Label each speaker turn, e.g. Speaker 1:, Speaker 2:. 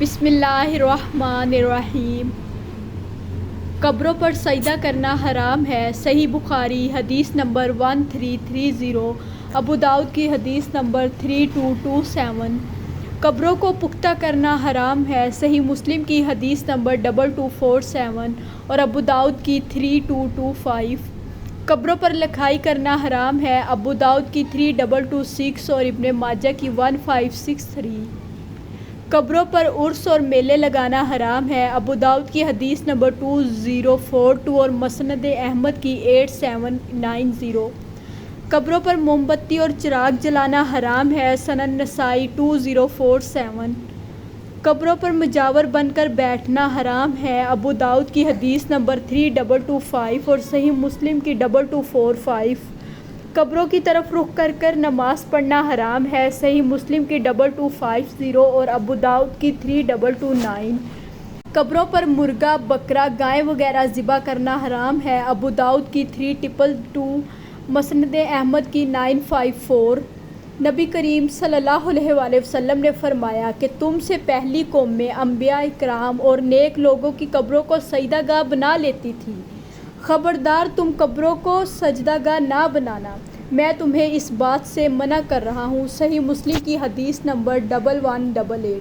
Speaker 1: بسم اللہ الرحمن الرحیم۔ قبروں پر سجدہ کرنا حرام ہے۔ صحیح بخاری حدیث نمبر 1330، ابو داؤد کی حدیث نمبر 3227۔ قبروں کو پختہ کرنا حرام ہے۔ صحیح مسلم کی حدیث نمبر 2247 اور ابو داؤد کی 3225۔ قبروں پر لکھائی کرنا حرام ہے۔ ابو داؤد کی 3226 اور ابن ماجہ کی 1563۔ قبروں پر عرس اور میلے لگانا حرام ہے۔ ابو داؤد کی حدیث نمبر 2042 اور مسند احمد کی 8790۔ قبروں پر موم بتی اور چراغ جلانا حرام ہے۔ سنن نسائی 2047۔ قبروں پر مجاور بن کر بیٹھنا حرام ہے۔ ابو داؤد کی حدیث نمبر 3225 اور صحیح مسلم کی 2245۔ قبروں کی طرف رخ کر کر نماز پڑھنا حرام ہے۔ صحیح مسلم کی 2250 اور ابو داؤد کی 3229۔ قبروں پر مرغا، بکرا، گائے وغیرہ ذبح کرنا حرام ہے۔ ابو داؤد کی 3222، مسند احمد کی 954۔ نبی کریم صلی اللہ علیہ وآلہ وسلم نے فرمایا کہ تم سے پہلی قومیں انبیاء کرام اور نیک لوگوں کی قبروں کو سجدہ گاہ بنا لیتی تھیں۔ خبردار تم قبروں کو سجدہ گاہ نہ بنانا، میں تمہیں اس بات سے منع کر رہا ہوں۔ صحیح مسلم کی حدیث نمبر 1188۔